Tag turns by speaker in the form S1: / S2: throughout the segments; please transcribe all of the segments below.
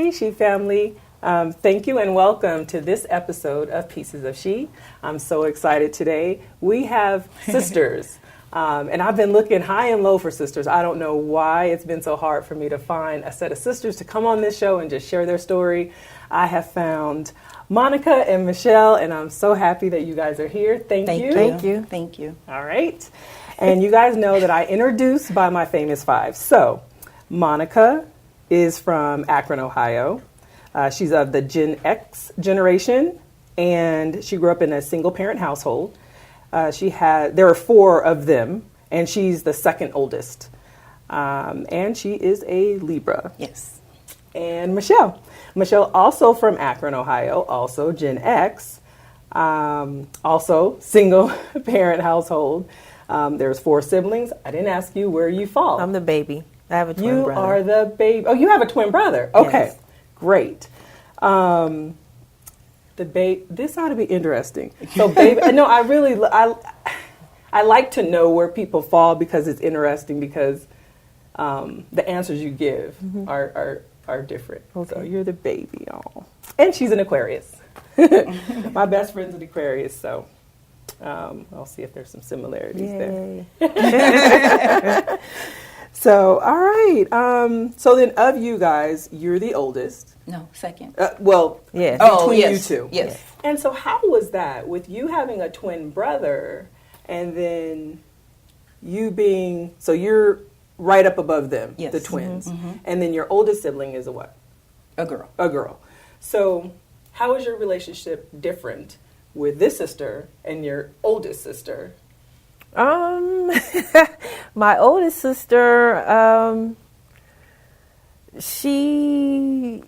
S1: Hey, She family. Thank you and welcome to this episode of Pieces of She. I'm so excited today. We have sisters, and I've been looking high and low for sisters. I don't know why it's been so hard for me to find a set of sisters to come on this show and just share their story. I have found Monica and Michelle, and I'm so happy that you guys are here. Thank you.
S2: Thank you.
S1: All right. And you guys know that I introduce by my famous five. So, Monica is from Akron, Ohio. She's of the Gen X generation, and she grew up in a single-parent household. There are four of them, and she's the second oldest. And she is a Libra.
S2: Yes.
S1: And Michelle also from Akron, Ohio, also Gen X, also single-parent household. There's four siblings. I didn't ask you where you fall.
S3: I'm the baby. I have a twin brother.
S1: You are the baby. Oh, you have a twin brother. Okay,
S3: yes.
S1: Great. This ought to be interesting. So, baby, no, I like to know where people fall because it's interesting because the answers you give are different. Okay. So you're the baby, and she's an Aquarius. My best friend's an Aquarius, so I'll see if there's some similarities there. So, all right. So then, of you guys, you're the oldest.
S2: No, second.
S1: Between you two.
S2: Yes.
S1: And so, how was that with you having a twin brother, and then you being you're right up above them,
S2: yes.
S1: the twins, and then your oldest sibling is a what?
S2: A girl.
S1: A girl. So, how is your relationship different with this sister and your oldest sister?
S3: My oldest sister, she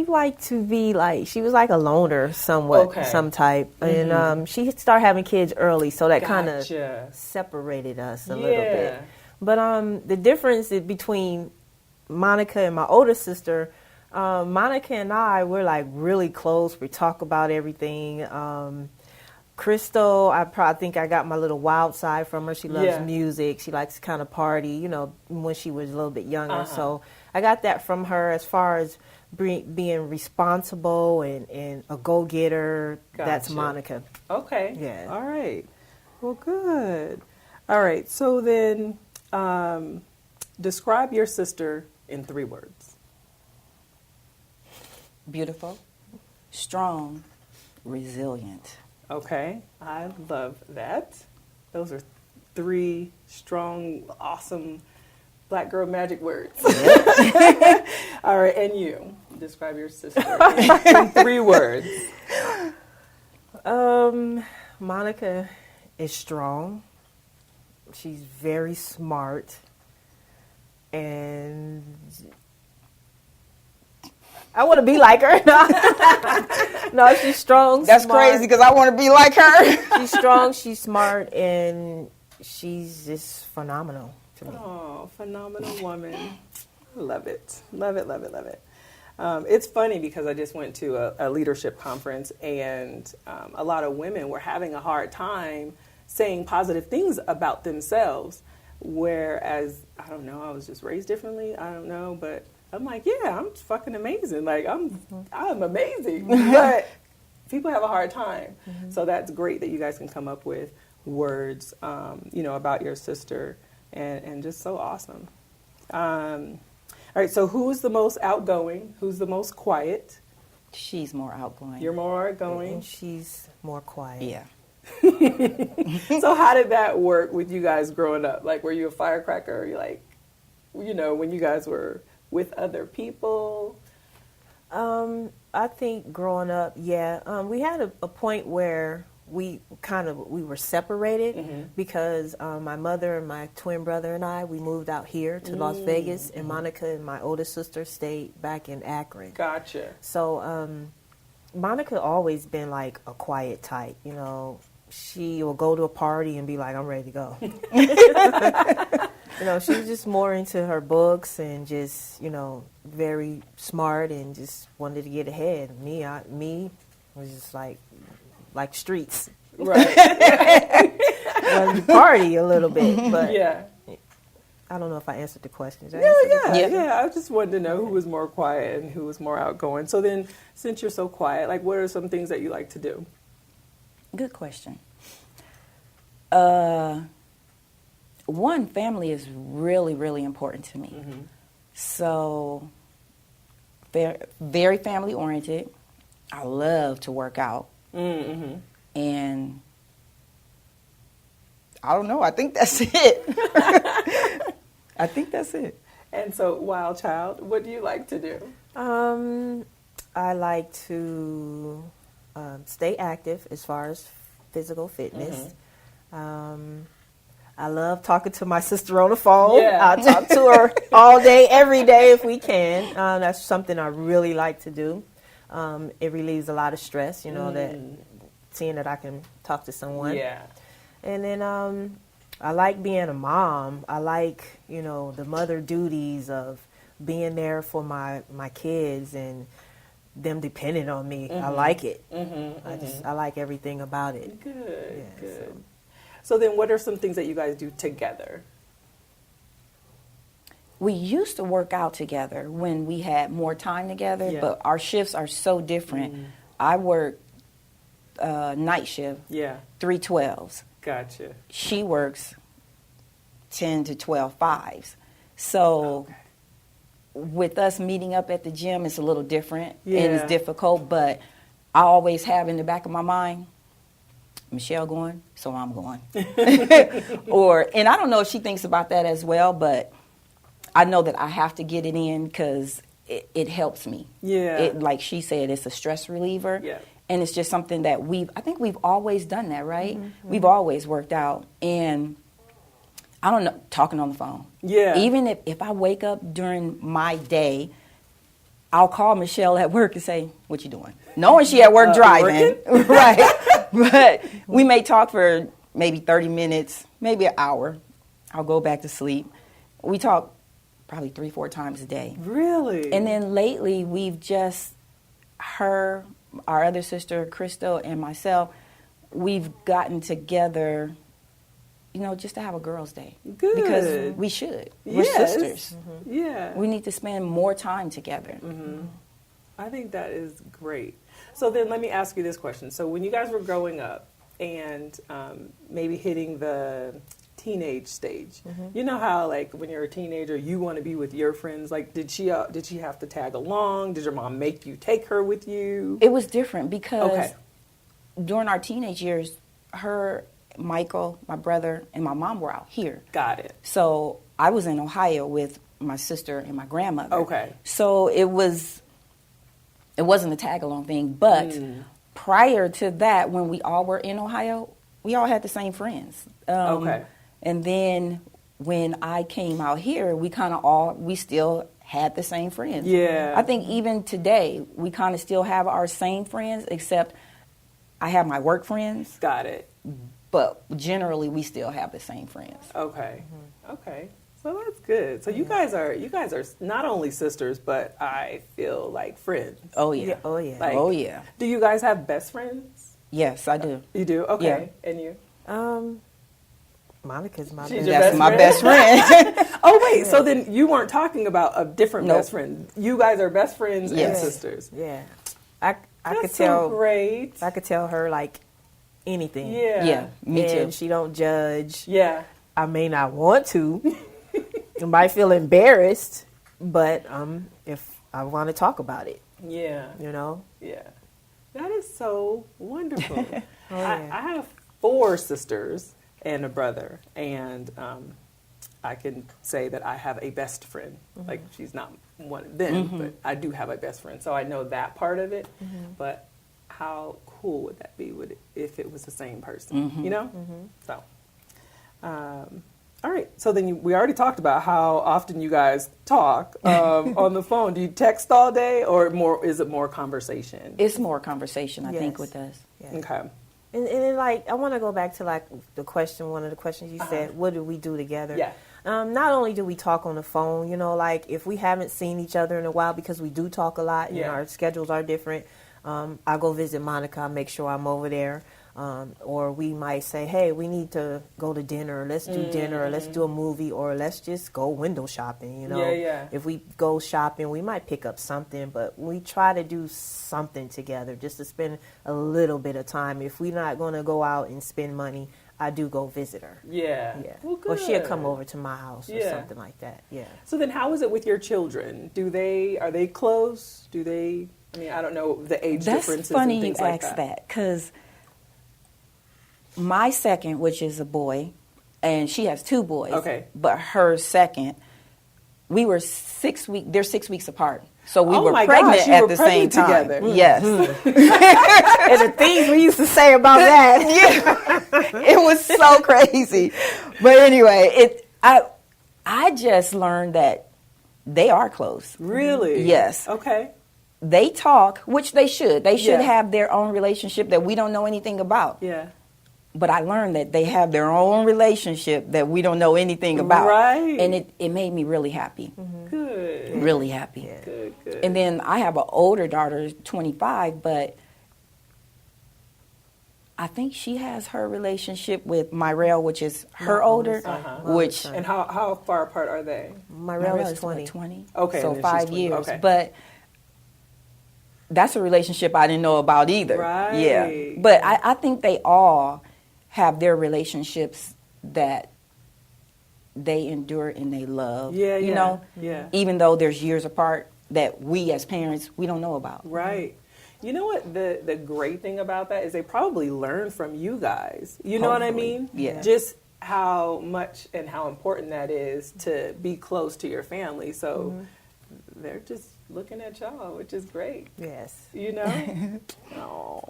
S3: liked to be she was like a loner somewhat, some type. And she started having kids early, so that kind of separated us a little bit. But the difference between Monica and my older sister, Monica and I, we're really close. We talk about everything. Crystal, I think I got my little wild side from her. She loves music. She likes to kind of party, when she was a little bit younger. So I got that from her as far as being responsible and a go-getter. Gotcha. That's Monica.
S1: Okay.
S3: Yeah.
S1: All right. Well, good. All right. So then describe your sister in 3 words.
S2: Beautiful, strong, resilient.
S1: Okay, I love that. Those are 3 strong, awesome Black girl magic words. All right, and you describe your sister in 3 words.
S3: Monica is strong. She's very smart, and I want to be like her. No, she's strong.
S2: That's
S3: smart.
S2: Crazy because I want to be like her.
S3: She's strong, she's smart, and she's just phenomenal to me.
S1: Oh, phenomenal woman. Love it. Love it, love it, love it. It's funny because I just went to a leadership conference, and a lot of women were having a hard time saying positive things about themselves, whereas, I don't know, I was just raised differently. I don't know, but I'm like, yeah, I'm fucking amazing. I'm amazing. But people have a hard time. So that's great that you guys can come up with words, about your sister, and just so awesome. All right, so who's the most outgoing? Who's the most quiet?
S2: She's more outgoing.
S1: You're more outgoing?
S3: And she's more quiet.
S2: Yeah.
S1: So how did that work with you guys growing up? Were you a firecracker? Or you when you guys were with other people?
S3: I think growing up, we had a point where we were separated because my mother and my twin brother and I, we moved out here to Las Vegas, and Monica and my oldest sister stayed back in Akron.
S1: Gotcha.
S3: So Monica always been a quiet type, She will go to a party and be like, I'm ready to go. She was just more into her books and just, very smart and just wanted to get ahead. Me was just like streets.
S1: Right.
S3: Wanted to party a little bit, but
S1: yeah.
S3: I don't know if I answered the question.
S1: Yeah. I just wanted to know who was more quiet and who was more outgoing. So then, since you're so quiet, like, what are some things that you like to do?
S2: Good question. One, family is really, really important to me. Mm-hmm. So, very, very family oriented. I love to work out. Mm-hmm. And I don't know. I think that's it. I think that's it.
S1: And so, Wild Child, what do you like to do?
S3: I like to stay active as far as physical fitness. Mm-hmm. I love talking to my sister on the phone. Yeah. I talk to her all day, every day if we can. That's something I really like to do. It relieves a lot of stress, that seeing that I can talk to someone.
S1: Yeah.
S3: And then I like being a mom. I like, the mother duties of being there for my kids and them depending on me. Mm-hmm. I like it. Mm-hmm. I like everything about it.
S1: Good, yeah, good. So then what are some things that you guys do together?
S2: We used to work out together when we had more time together, but our shifts are so different. Mm. I work night shift, 3/12s.
S1: Gotcha.
S2: She works 10 to 12 5s. So with us meeting up at the gym, it's a little different and it's difficult, but I always have in the back of my mind, Michelle going, so I'm going. And I don't know if she thinks about that as well, but I know that I have to get it in because it helps me. Yeah. Like she said, it's a stress reliever. Yeah. And it's just something that I think we've always done that, right? Mm-hmm. We've always worked out. And I don't know, talking on the phone. Yeah. Even if I wake up during my day, I'll call Michelle at work and say, what you doing? Knowing she at work driving. Right. But we may talk for maybe 30 minutes, maybe an hour. I'll go back to sleep. We talk probably 3-4 times a day.
S1: Really?
S2: And then lately we've just, our other sister, Crystal, and myself, we've gotten together, just to have a girls' day. Good. Because we should. We're sisters. Mm-hmm. Yeah. We need to spend more time together.
S1: Mm-hmm. I think that is great. So then let me ask you this question. So when you guys were growing up and maybe hitting the teenage stage, you know how like when you're a teenager you want to be with your friends, like did she have to tag along? Did your mom make you take her with you?
S2: It was different because during our teenage years, Michael, my brother, and my mom were out here.
S1: Got it.
S2: So I was in Ohio with my sister and my grandmother.
S1: Okay.
S2: So it wasn't a tag along thing, but prior to that, when we all were in Ohio, we all had the same friends. And then when I came out here, we still had the same friends. Yeah. I think even today, we kind of still have our same friends, except I have my work friends.
S1: Got it.
S2: But generally, we still have the same friends.
S1: Okay. Mm-hmm. Okay. So that's good. So you guys are not only sisters, but I feel like friends.
S2: Oh yeah.
S3: Oh yeah.
S1: Like,
S2: oh yeah.
S1: Do you guys have best friends?
S2: Yes, I do.
S1: You do? Okay. Yeah. And you?
S3: Monica's my
S2: best friend.
S1: Oh wait, so then you weren't talking about a different best friend. You guys are best friends and sisters.
S3: Yeah. I could
S1: tell. So great.
S3: I could tell her like anything.
S2: Yeah. Yeah. Me too.
S3: And she don't judge.
S1: Yeah.
S3: I may not want to. I might feel embarrassed, but if I want to talk about it.
S1: Yeah.
S3: Yeah.
S1: That is so wonderful. I have 4 sisters and a brother, and I can say that I have a best friend. Mm-hmm. Like, she's not one of them, but I do have a best friend, so I know that part of it. Mm-hmm. But how cool would that be if it was the same person, So, all right. So then we already talked about how often you guys talk on the phone. Do you text all day, or is it more conversation?
S2: It's more conversation, I think, with us.
S3: Yes.
S1: Okay.
S3: And then, like, I want to go back to, like, one of the questions you said, what do we do together?
S1: Yeah.
S3: Not only do we talk on the phone, like, if we haven't seen each other in a while, because we do talk a lot, our schedules are different, I'll go visit Monica, I'll make sure I'm over there. Or we might say, hey, we need to go to dinner, let's do dinner, or let's do a movie, or let's just go window shopping, you know. If we go shopping, we might pick up something, but we try to do something together just to spend a little bit of time. If we're not going to go out and spend money, I do go visit her.
S1: Yeah.
S3: Well, or she'll come over to my house or something like that.
S1: So then how is it with your children? Are they close? I don't know the age differences and things like that.
S2: That's funny you ask that, because my second, which is a boy, and she has 2 boys.
S1: Okay.
S2: But her second, we were 6 weeks. They're 6 weeks apart, so we were pregnant at the same time.
S1: Together.
S2: Yes.
S3: And the things we used to say about that,
S2: it was so crazy. But anyway, I just learned that they are close.
S1: Really?
S2: Yes.
S1: Okay.
S2: They talk, which they should. They should have their own relationship that we don't know anything about.
S1: Yeah.
S2: But I learned that they have their own relationship that we don't know anything about.
S1: Right.
S2: And it made me really happy.
S1: Good.
S2: Really happy.
S3: Yeah.
S1: Good.
S2: And then I have an older daughter, 25, but I think she has her relationship with Myrelle, which is her older, which...
S1: And how far apart are they?
S3: Myrelle is 20.
S2: 20.
S1: Okay.
S2: So
S1: and then
S2: 5
S1: she's 20.
S2: years.
S1: Okay.
S2: But that's a relationship I didn't know about either.
S1: Right.
S2: Yeah. But I think they all have their relationships that they endure and they love.
S1: Yeah,
S2: you
S1: yeah,
S2: know?
S1: yeah.
S2: Even though there's years apart that we as parents, we don't know about.
S1: Right. You know what the great thing about that is they probably learn from you guys. You know what I mean?
S2: Yeah.
S1: Just how much and how important that is to be close to your family. So they're just looking at y'all, which is great.
S3: Yes.
S1: You know? Oh,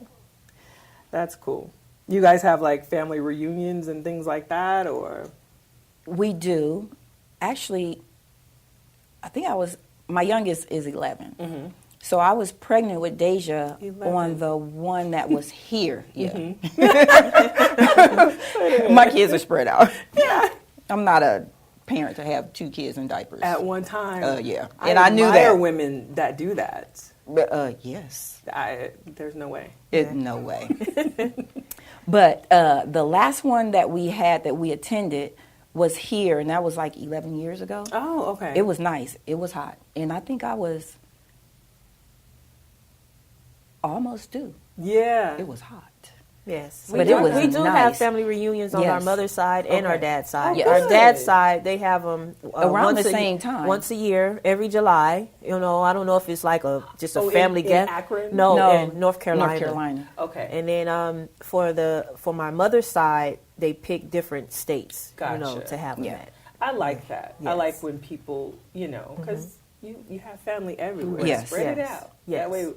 S1: that's cool. You guys have like family reunions and things like that, or?
S2: We do. Actually, I think my youngest is 11.
S1: Mm-hmm.
S2: So I was pregnant with Deja
S1: 11.
S2: on the one that was here. Yeah. My kids are spread out.
S1: Yeah.
S2: I'm not a parent to have 2 kids in diapers.
S1: At one time.
S2: Yeah.
S1: And
S2: I knew
S1: admire
S2: that.
S1: women that do that.
S2: But, yes.
S1: There's no way.
S2: No way. But the last one that we attended was here, and that was like 11 years ago.
S1: Oh, okay.
S2: It was nice. It was hot. And I think I was almost due.
S1: Yeah.
S2: It was hot.
S3: Yes,
S2: But it was
S3: we do
S2: nice.
S3: have family reunions on our
S2: Yes.
S3: mother's side and our dad's side.
S1: Oh,
S3: Our
S1: good.
S3: dad's side, they have them
S2: Around the same time.
S3: once a year, every July. You know, I don't know if it's like just a family
S1: in
S3: get.
S1: Akron?
S3: No, in North Carolina.
S2: North Carolina.
S1: Okay.
S3: And then for my mother's side, they pick different states. You know,
S1: Gotcha.
S3: to have them
S2: Yeah.
S3: at.
S1: I like that. I
S3: Yes.
S1: like when people, because you have family everywhere.
S2: Yes.
S1: Spread it
S3: Yes.
S1: out.
S3: Yes.
S1: That way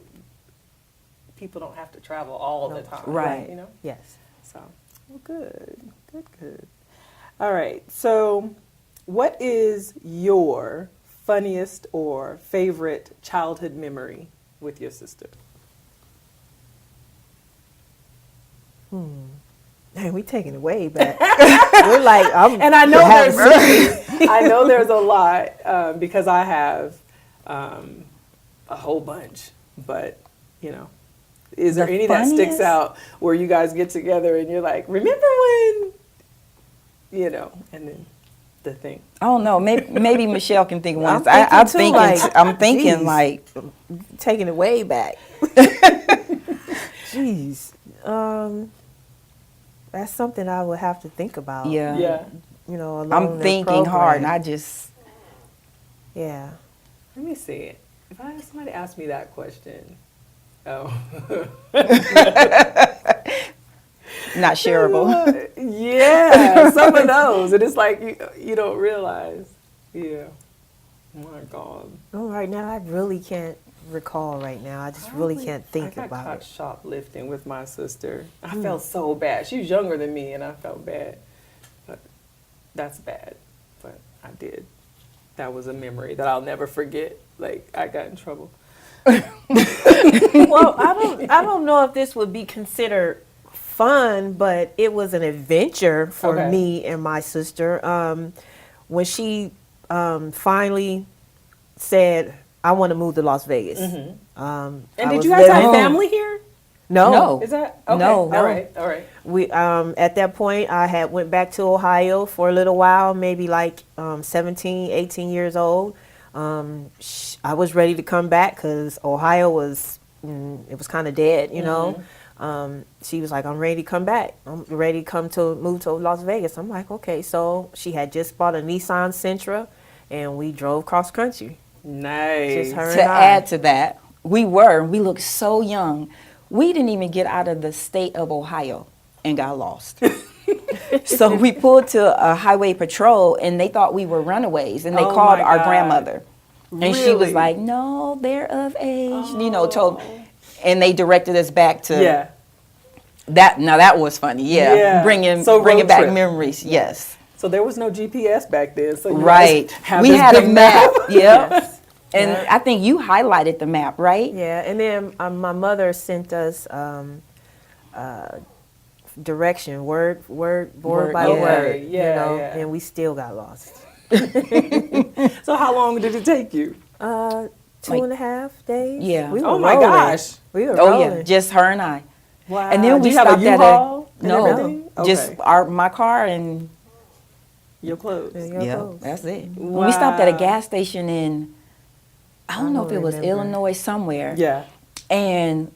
S1: people don't have to travel all the time.
S2: Right.
S1: You know?
S3: Yes.
S1: So, well, good. All right. So, what is your funniest or favorite childhood memory with your sister?
S3: Man, we taking it way back. We're like,
S1: And I know there's a lot because I have a whole bunch. But is there any that sticks
S2: funniest?
S1: out where you guys get together and you're like, remember when, and then the thing.
S2: I don't know. Maybe Michelle can think of one.
S3: I'm thinking
S2: I'm thinking
S3: geez.
S2: like
S3: taking it way back. Jeez. That's something I would have to think about.
S2: yeah.
S1: Yeah.
S3: Along
S2: I'm
S3: the
S2: thinking hard, and
S3: program.
S2: I just
S3: Yeah.
S1: Let me see. If somebody asked me that question, oh.
S2: not shareable.
S1: Yeah, some of those. And it's like you don't realize. Yeah. Oh my God.
S3: Oh, right now I really can't recall right now. I just really can't think
S1: I got
S3: about
S1: caught
S3: it.
S1: shoplifting with my sister. I felt so bad. She was younger than me, and I felt bad. But that's bad. But I did. That was a memory that I'll never forget. Like, I got in trouble.
S3: Well, I don't know if this would be considered fun, but it was an adventure for
S1: Okay.
S3: me and my sister. When she finally said, "I want to move to Las Vegas."
S1: Mm-hmm.
S3: I
S1: And did
S3: was
S1: you guys
S3: living-
S1: have family here?
S2: No.
S1: Is that okay?
S2: No.
S1: All right. All right.
S3: We at that point I had went back to Ohio for a little while, maybe like 17, 18 years old. I was ready to come back because Ohio was it was kind of dead, you know. She was like, I'm ready to come back. I'm ready to move to Las Vegas. I'm like, okay. So she had just bought a Nissan Sentra, and we drove cross country.
S1: Nice.
S3: Just her
S2: To
S3: and I.
S2: add to that, we looked so young. We didn't even get out of the state of Ohio and got lost. So we pulled to a highway patrol, and they thought we were runaways, and they
S1: Oh
S2: called
S1: my
S2: our
S1: God.
S2: grandmother. And she was
S1: Really?
S2: like, no, they're of age, and they directed us back to
S1: Yeah.
S2: that. Now that was funny. Yeah.
S1: Yeah.
S2: Bringing
S1: So road
S2: back
S1: trip.
S2: memories. Yes.
S1: So there was no GPS back then. So you
S2: Right.
S1: guys have
S2: We
S1: this
S2: had a
S1: big
S2: map. Yep.
S3: Yes.
S2: And I think you highlighted the map, right?
S3: Yeah, and then my mother sent us direction, word by
S2: yeah.
S3: word,
S1: Yeah,
S3: you know,
S1: yeah.
S3: and we still got lost.
S1: So how long did it take you?
S3: 2.5 days.
S2: Yeah.
S3: We were
S1: Oh my
S3: rolling.
S1: gosh.
S3: We were
S2: Oh
S3: rolling.
S2: yeah, just her and I.
S1: Wow.
S2: And then
S1: Do
S2: we
S1: you have
S2: stopped
S1: a
S2: at
S1: U-Haul and
S2: no,
S1: everything?
S2: just
S1: Okay.
S2: my car and
S1: Your clothes.
S3: Yeah.
S2: yeah,
S3: clothes.
S2: that's it. When we stopped at a
S1: Wow.
S2: gas station in, I don't know if it was
S3: remember.
S2: Illinois somewhere,
S1: Yeah.
S2: and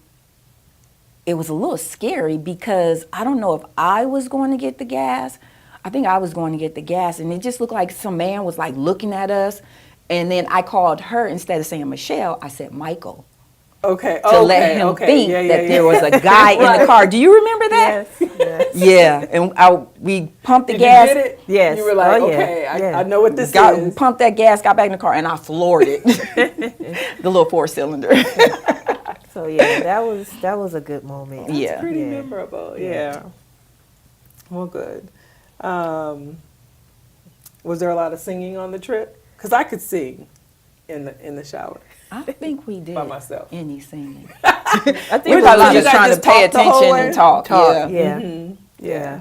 S2: it was a little scary because I don't know if I was going to get the gas. I think I was going to get the gas, and it just looked like some man was like looking at us, and then I called her instead of saying Michelle, I said Michael.
S1: Okay.
S2: To let him think that there was a guy in the car. Do you remember that?
S3: Yes. Yes.
S2: Yeah, and we pumped the
S1: Did
S2: gas.
S1: you get it?
S3: Yes.
S1: You were like,
S3: Oh, yeah.
S1: okay,
S3: Yeah.
S1: I know what this
S2: Got
S1: is.
S2: pumped that gas, got back in the car, and I floored it. The little 4-cylinder.
S3: So yeah, that was a good moment.
S2: Yeah.
S1: Pretty
S3: Yeah.
S1: memorable. Yeah. Well, good. Was there a lot of singing on the trip? Because I could sing in the shower
S2: I think we did
S1: by myself.
S2: any singing.
S3: I think
S2: We
S3: we
S2: were
S3: were
S2: just trying to
S1: just
S2: pay
S1: talk the whole
S2: attention
S1: way?
S2: and talk.
S3: talk.
S2: Yeah.
S3: Yeah.
S1: Yeah.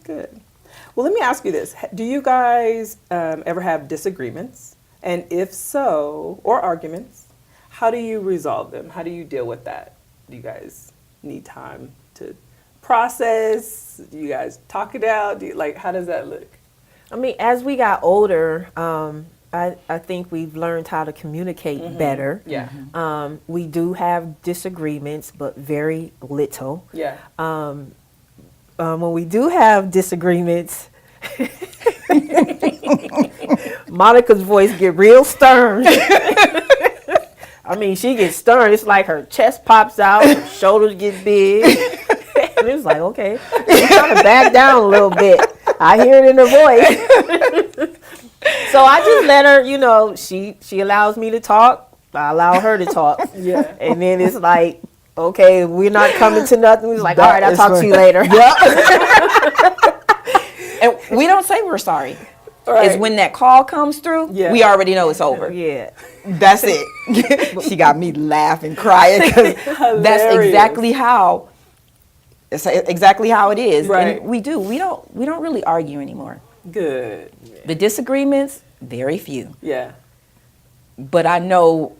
S1: Good. Well, let me ask you this. Do you guys ever have disagreements? And if so, or arguments, how do you resolve them? How do you deal with that? Do you guys need time to process? Do you guys talk it out? How does that look?
S3: I mean, as we got older, I think we've learned how to communicate better.
S1: Yeah.
S3: We do have disagreements, but very little.
S1: Yeah.
S3: When we do have disagreements, Monica's voice get real stern. I mean, she gets stern. It's like her chest pops out, her shoulders get big. And it's like, okay, she's trying to back down a little bit. I hear it in her voice. So I just let her, you know, she allows me to talk. I allow her to talk.
S1: Yeah.
S3: And then it's like, okay, we're not coming to nothing. We're like, all right, I'll
S1: is
S3: talk to you later.
S2: And we don't say we're sorry.
S1: Right.
S2: It's when that call comes through,
S1: Yeah.
S2: we already know it's over.
S3: Yeah.
S2: That's it. She got me laughing, crying, 'cause that's
S1: Hilarious.
S2: exactly how. It's exactly how it is.
S1: Right.
S2: And we don't really argue anymore.
S1: Good.
S2: The disagreements, very few.
S1: Yeah.
S2: But I know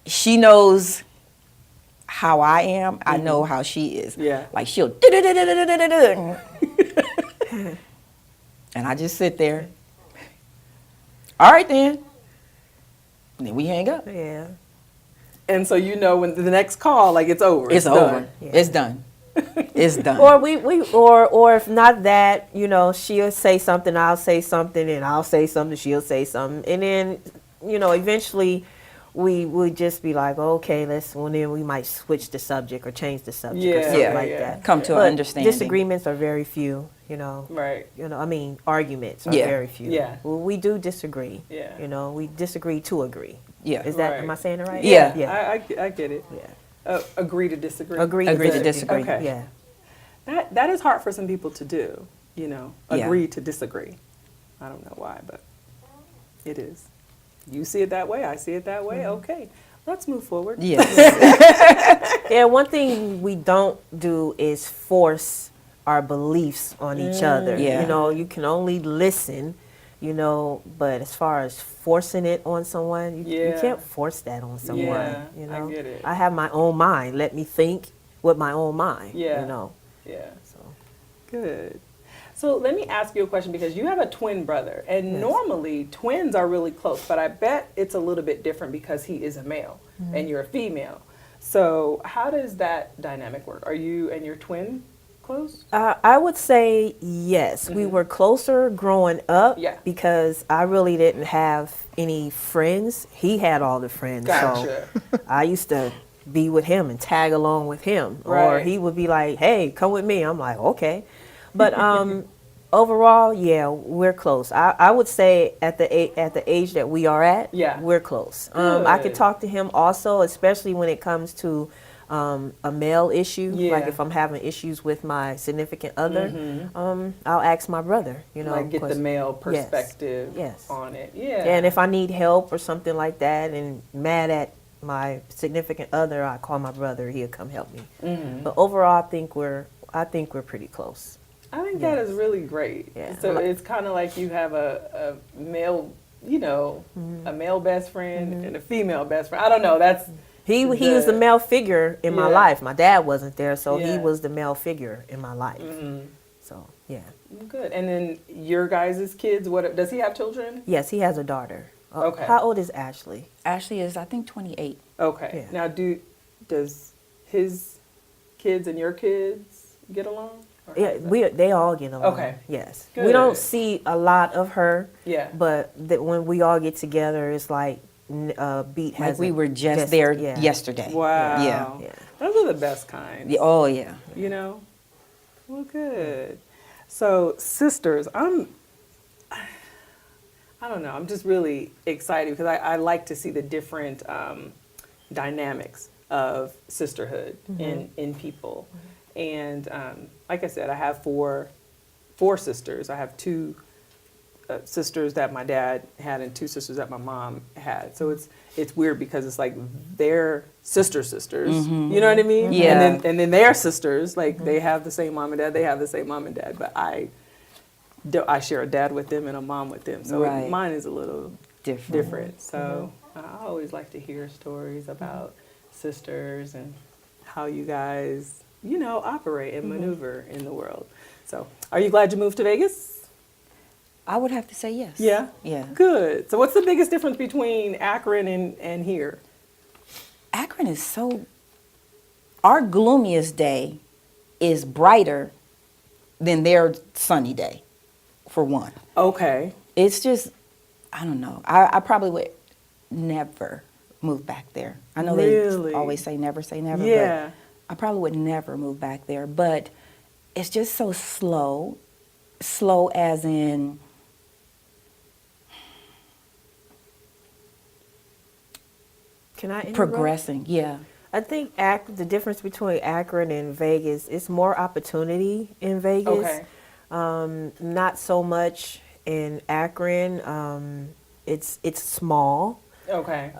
S2: she knows how I am. I know how she is.
S1: Yeah.
S2: Like she'll and I just sit there. All right then. And then we hang up.
S3: Yeah.
S1: And so you know when the next call, it's over.
S2: It's
S1: done.
S2: over. It's done. It's done.
S3: Or if not that, you know, she'll say something, I'll say something, and I'll say something, she'll say something, and then, you know, eventually we would just be like, okay, then we might switch the subject or change the subject or
S1: Yeah,
S3: something
S2: yeah,
S3: like
S1: yeah.
S3: that.
S2: Come to an
S3: But
S2: understanding.
S3: disagreements are very few, you know.
S1: Right.
S3: I mean, arguments are
S2: Yeah.
S3: very few.
S1: Yeah.
S3: Well, we do disagree.
S1: Yeah.
S3: You know, we disagree to agree.
S2: Yeah.
S3: Is that,
S1: Right.
S3: am I saying it right?
S2: Yeah.
S3: Yeah.
S1: I get it.
S3: Yeah.
S1: Agree to disagree.
S3: Agree
S2: to disagree.
S1: Okay.
S3: Yeah.
S1: That is hard for some people to do, you know,
S2: Yeah.
S1: agree to disagree. I don't know why, but it is. You see it that way, I see it that way. Okay, let's move forward.
S2: Yes.
S3: Yeah, one thing we don't do is force our beliefs on each other.
S2: Yeah.
S3: You know, you can only listen, you know, but as far as forcing it on someone, you
S1: Yeah.
S3: can't force that on someone.
S1: Yeah,
S3: you
S1: I
S3: know?
S1: get it.
S3: I have my own mind. Let me think with my own mind.
S1: Yeah.
S3: You know.
S1: Yeah.
S3: So
S1: Good. So let me ask you a question, because you have a twin brother, and normally twins are really close, but I bet it's a little bit different because he is a male and you're a female. So how does that dynamic work? Are you and your twin close?
S3: I would say yes. We were closer growing up because I really didn't have any friends. He had all the friends.
S1: Gotcha.
S3: So I used to be with him and tag along with him.
S1: Right.
S3: Or he would be like, hey, come with me. I'm like, okay. But overall, yeah, we're close. I would say at the age that we are at, we're close. I could talk to him also, especially when it comes to a male issue. Like if I'm having issues with my significant other, I'll ask my brother. You know,
S1: like get the male perspective on it. Yeah.
S3: And if I need help or something like that, and mad at my significant other, I call my brother. He'll come help me. But overall, I think we're pretty close.
S1: I think that is really great. Yeah. So it's kind of like you have a male, you know, a male best friend and a female best friend. I don't know. He
S3: was the male figure in my life. My dad wasn't there, so he was the male figure in my life. So yeah.
S1: Good. And then your guys' kids, what does he have children?
S3: Yes, he has a daughter.
S1: Okay.
S3: How old is Ashley?
S2: Ashley is, I think, 28.
S1: Okay. Yeah. Now, does his kids and your kids get along?
S3: Yeah, they all get along.
S1: Okay.
S3: Yes.
S1: Good.
S3: We don't see a lot of her.
S1: Yeah.
S3: But when we all get together, it's like beat has.
S2: Like we were just there yesterday.
S1: Wow.
S2: Yeah.
S1: Those are the best kinds.
S2: Oh yeah.
S1: You know. Well, good. So, sisters, I don't know. I'm just really excited because I like to see the different dynamics of sisterhood in people. And like I said, I have four sisters. I have two sisters that my dad had and two sisters that my mom had. So it's weird because it's like they're sisters. You know what I mean?
S2: Yeah.
S1: And then their sisters, like they have the same mom and dad. They have the same mom and dad, but I share a dad with them and a mom with them. So mine is a little different. So I always like to hear stories about sisters and how you guys, you know, operate and maneuver in the world. So are you glad you moved to Vegas?
S2: I would have to say yes.
S1: Yeah?
S2: Yeah.
S1: Good. So what's the biggest difference between Akron and here?
S2: Akron is our gloomiest day is brighter than their sunny day, for one.
S1: Okay.
S2: It's just, I don't know. I probably would never move back there. I know they always say never, but I probably would never move back there. But it's just so slow as in
S3: Can I interrupt?
S2: Progressing, yeah.
S3: I think the difference between Akron and Vegas is more opportunity in Vegas.
S1: Okay.
S3: Not so much in Akron. It's small.
S1: Okay.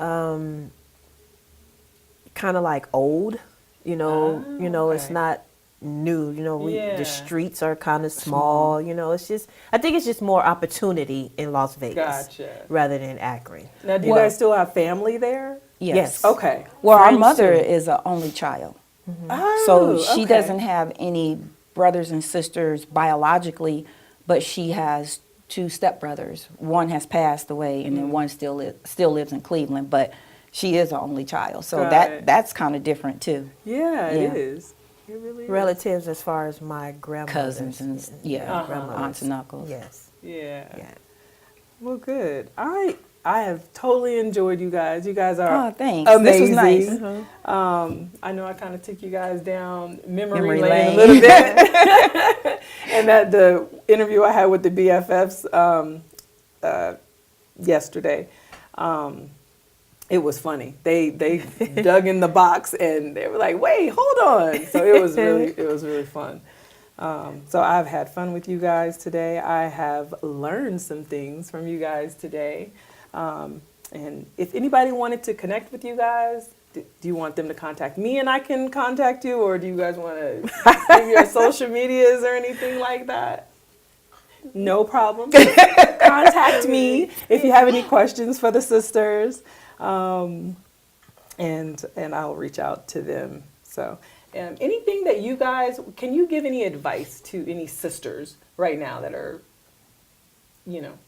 S3: Kind of like old, you know.
S1: Okay.
S3: It's not new. You know, the streets are kind of small. You know, I think it's just more opportunity in Las Vegas rather than Akron.
S1: Now, do you guys still have family there?
S2: Yes.
S1: Okay.
S2: Well, our mother is an only child.
S1: Oh,
S2: so she doesn't have any brothers and sisters biologically, but she has two stepbrothers. One has passed away, and then one still lives in Cleveland, but she is an only child. So that's kind of different too.
S1: Yeah, it is. It really is.
S3: Relatives as far as my grandmothers.
S2: Cousins and aunts and uncles.
S3: Yes.
S1: Yeah. Well, good. I have totally enjoyed you guys. You guys are
S2: thanks.
S1: amazing.
S2: This was nice.
S1: I know I kind of took you guys down memory lane a little bit. And that the interview I had with the BFFs yesterday, it was funny. They dug in the box and they were like, "Wait, hold on!" So it was really fun. So I've had fun with you guys today. I have learned some things from you guys today. And if anybody wanted to connect with you guys, do you want them to contact me and I can contact you, or do you guys want to give your social medias or anything like that? No problem. Contact me if you have any questions for the sisters, and I'll reach out to them. So, Anything that you guys, can you give any advice to any sisters right now that are, you know,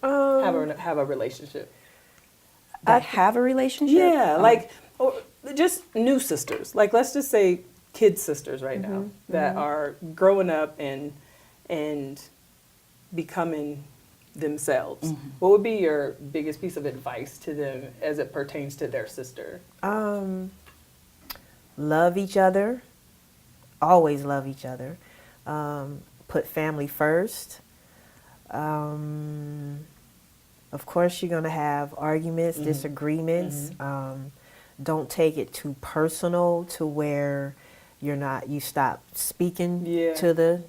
S1: have a relationship?
S2: That have a relationship?
S1: Yeah, like, or just new sisters. Like, let's just say kid sisters right now that are growing up and becoming themselves. What would be your biggest piece of advice to them as it pertains to their sister?
S3: Love each other. Always love each other. Put family first. Of course, you're going to have arguments, disagreements. Don't take it too personal to where you stop speaking to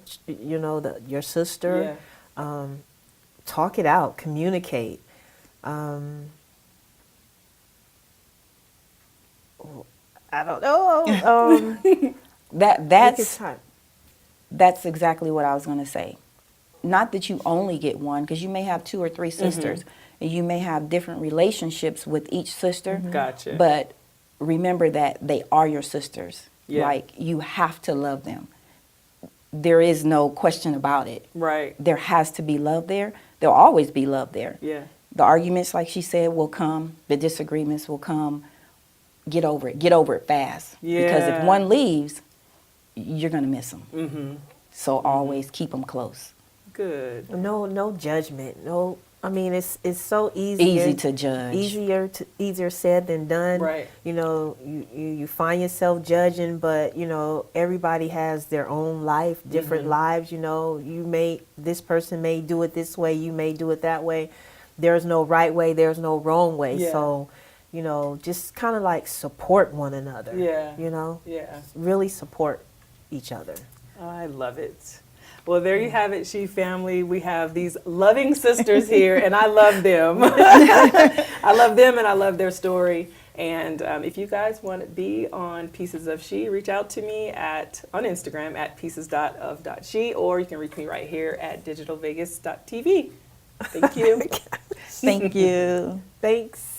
S3: your sister. Talk it out, communicate. I don't know.
S2: That's exactly what I was going to say. Not that you only get one, because you may have 2 or 3 sisters, and you may have different relationships with each sister.
S1: Gotcha.
S2: But remember that they are your sisters.
S1: Yeah.
S2: Like, you have to love them. There is no question about it.
S1: Right.
S2: There has to be love there. There'll always be love there.
S1: Yeah.
S2: The arguments, like she said, will come. The disagreements will come. Get over it. Get over it fast.
S1: Yeah.
S2: Because if one leaves, you're going to miss them. So always keep them close.
S1: Good.
S3: No judgment. No, I mean it's so
S2: Easy to judge.
S3: Easier said than done.
S1: Right.
S3: You know, you find yourself judging, but you know everybody has their own life, different lives. You know, this person may do it this way, you may do it that way. There's no right way. There's no wrong way.
S1: Yeah.
S3: So, you know, just kind of like support one another.
S1: Yeah.
S3: You know.
S1: Yeah.
S3: Really support each other.
S1: I love it. Well, there you have it, She family. We have these loving sisters here, and I love them. I love them, and I love their story. And if you guys want to be on Pieces of She, reach out to me on Instagram at pieces.of.she, or you can reach me right here at digitalvegas.tv. Thank you.
S2: Thank you.
S3: Thanks.